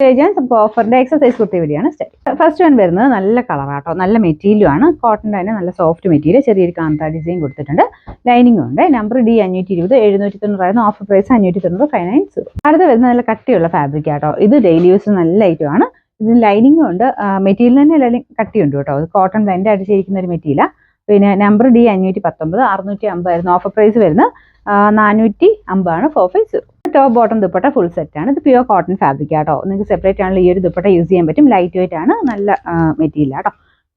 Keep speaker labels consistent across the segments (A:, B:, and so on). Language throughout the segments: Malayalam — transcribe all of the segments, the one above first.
A: ഓഫറിന്റെ എക്സസൈസ് കുർത്തി വീഡിയോ ആണ്. ഫസ്റ്റ് വൺ വരുന്നത് നല്ല കളറാട്ടോ, നല്ല മെറ്റീരിയലും ആണ്. കോട്ടൺ തന്നെ നല്ല സോഫ്റ്റ് മെറ്റീരിയൽ, ചെറിയൊരു കാന്ത ഡിസൈൻ കൊടുത്തിട്ടുണ്ട്. ലൈനിങ്ങും ഉണ്ട്. Number D520, 790 offer price 590 590. അടുത്ത് വരുന്ന നല്ല കട്ടിയുള്ള ഫാബ്രിക് ആട്ടോ. ഇത് ഡെയിലി യൂസ് നല്ല ഐറ്റം ആണ്. ഇതിന് ലൈനിങ്ങും ഉണ്ട്, മെറ്റീരിയൽ തന്നെ കട്ടിയുണ്ട് കേട്ടോ. ഇത് കോട്ടൺ ബ്ലെൻഡ് അടിച്ചിരിക്കുന്ന ഒരു മെറ്റീരിയലാണ്. പിന്നെ നമ്പർ D519, 650 ഓഫർ പ്രൈസ് വരുന്നത് 450 ആണ് 450. Top bottom dupatta full set ആണ്. ഇത് പ്യുവർ കോട്ടൺ ഫാബ്രിക് ആട്ടോ. നിങ്ങൾക്ക് സെപ്പറേറ്റ് ആണെങ്കിൽ ഈ ഒരു ദുപ്പട്ട യൂസ് ചെയ്യാൻ പറ്റും. ലൈറ്റ് വെയിറ്റ് ആണ്, നല്ല മെറ്റീരിയൽ ആട്ടോ.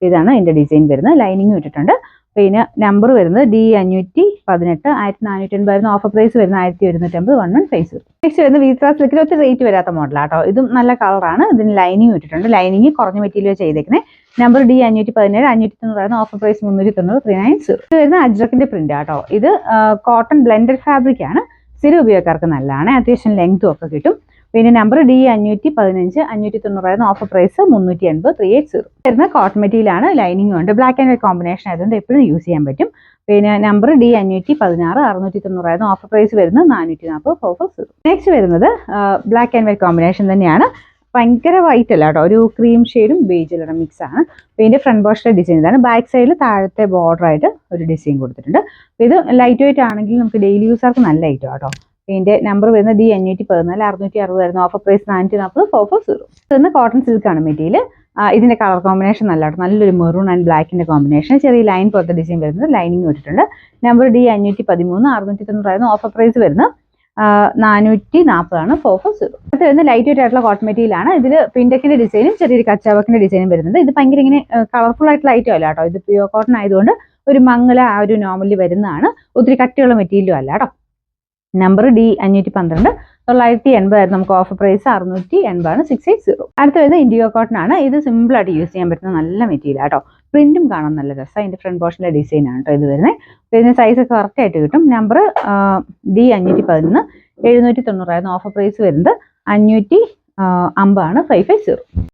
A: ഇതാണ് ഇതിന്റെ ഡിസൈൻ വരുന്നത്. ലൈനിങ് ഇട്ടിട്ടുണ്ട്. പിന്നെ നമ്പർ വരുന്നത് D518, 1480 ഓഫർ പ്രൈസ് വരുന്നത് 1150 1150. നെക്സ്റ്റ് വരുന്നത് വീത്രാ സിൽക്കിൽ ഒത്തിരി റേറ്റ് വരാത്ത മോഡലാട്ടോ. ഇതും നല്ല കളറാണ്. ഇതിന് ലൈനിങ് ഇട്ടിട്ടുണ്ട്. ലൈനിങ് കുറഞ്ഞ മെറ്റീരിയൽ ചെയ്തേക്കുന്നത്. Number D517, 590 offer price 390 390. ഇത് വരുന്ന അജ്രക്കിന്റെ പ്രിന്റ് ആട്ടോ. ഇത് കോട്ടൺ ബ്ലെൻഡഡ് ഫാബ്രിക് ആണ്. സ്ഥിര ഉപയോഗക്കാർക്ക് നല്ലതാണ്. അത്യാവശ്യം ലെങ്തും ഒക്കെ കിട്ടും. പിന്നെ നമ്പർ D515, 590 ഓഫർ പ്രൈസ് 380 380. വരുന്ന കോട്ടൺ മെറ്റീരിയൽ ആണ്. ലൈനിങ്ങും ഉണ്ട്. ബ്ലാക്ക് ആൻഡ് വൈറ്റ് കോമ്പിനേഷൻ ആയതുകൊണ്ട് എപ്പോഴും യൂസ് ചെയ്യാൻ പറ്റും. പിന്നെ നമ്പർ D516, 690 ഓഫർ പ്രൈസ് വരുന്നത് 440 440. നെക്സ്റ്റ് വരുന്നത് ബ്ലാക്ക് ആൻഡ് വൈറ്റ് കോമ്പിനേഷൻ തന്നെയാണ്. ഭയങ്കര വൈറ്റ് അല്ല കേട്ടോ, ഒരു ക്രീം ഷെയ്ഡും ബേജും മിക്സ് ആണ്. പിന്നെ ഫ്രണ്ട് പോസ്റ്റിലെ ഡിസൈൻ ഇതാണ്. ബാക്ക് സൈഡിൽ താഴത്തെ ബോർഡർ ആയിട്ട് ഒരു ഡിസൈൻ കൊടുത്തിട്ടുണ്ട്. ഇത് ലൈറ്റ് വെയിറ്റ് ആണെങ്കിൽ നമുക്ക് ഡെയിലി യൂസർക്ക് നല്ല ഐറ്റം കേട്ടോ. ഇതിന്റെ നമ്പർ വരുന്നത് D514, 660 ഓഫർ പ്രൈസ് 440 440. ഇന്ന് കോട്ടൺ സിൽക്ക് ആണ് മെറ്റീരിയൽ. ഇതിന്റെ കളർ കോമ്പിനേഷൻ നല്ലൊരു മെറൂൺ ആൻഡ് ബ്ലാക്കിന്റെ കോമ്പിനേഷൻ. ചെറിയ ലൈൻ പോലത്തെ ഡിസൈൻ വരുന്നത്. ലൈനിങ് ഇട്ടിട്ടുണ്ട്. നമ്പർ D513, 690 ഓഫർ പ്രൈസ് വരുന്നത് 440 ആണ് 440. അടുത്ത് വരുന്ന ലൈറ്റ് വെയിറ്റ് ആയിട്ടുള്ള കോട്ടൺ മെറ്റീരിയൽ ആണ്. ഇതിൽ പിൻടെക്കിന്റെ ഡിസൈനും ചെറിയൊരു കച്ചാവക്കിന്റെ ഡിസൈനും വരുന്നുണ്ട്. ഇത് ഭയങ്കര ഇങ്ങനെ കളർഫുൾ ആയിട്ടുള്ള ഐറ്റം അല്ല കേട്ടോ. ഇത് പ്യുവർ കോട്ടൺ ആയതുകൊണ്ട് ഒരു മങ്ങല ആ ഒരു നോർമലി വരുന്നതാണ്. ഒത്തിരി കട്ടിയുള്ള മെറ്റീരിയലും അല്ല കേട്ടോ. നമ്പർ D512, 980 നമുക്ക് ഓഫർ പ്രൈസ് 680 ആണ് 680. അടുത്ത വരുന്നത് ഇൻഡിഗോ കോട്ടൺ ആണ്. ഇത് സിമ്പിൾ ആയിട്ട് യൂസ് ചെയ്യാൻ പറ്റുന്ന നല്ല മെറ്റീരിയൽ ആട്ടോ. പ്രിന്റും കാണാൻ നല്ല രസം. അതിന്റെ ഫ്രണ്ട് പോർഷനിലെ ഡിസൈൻ ആണ് കേട്ടോ ഇത് വരുന്നത്. ഇതിന് സൈസ് ഒക്കെ കറക്റ്റ് ആയിട്ട് കിട്ടും. നമ്പർ D511, 790 ഓഫർ പ്രൈസ് വരുന്നത് 550 ആണ് 550.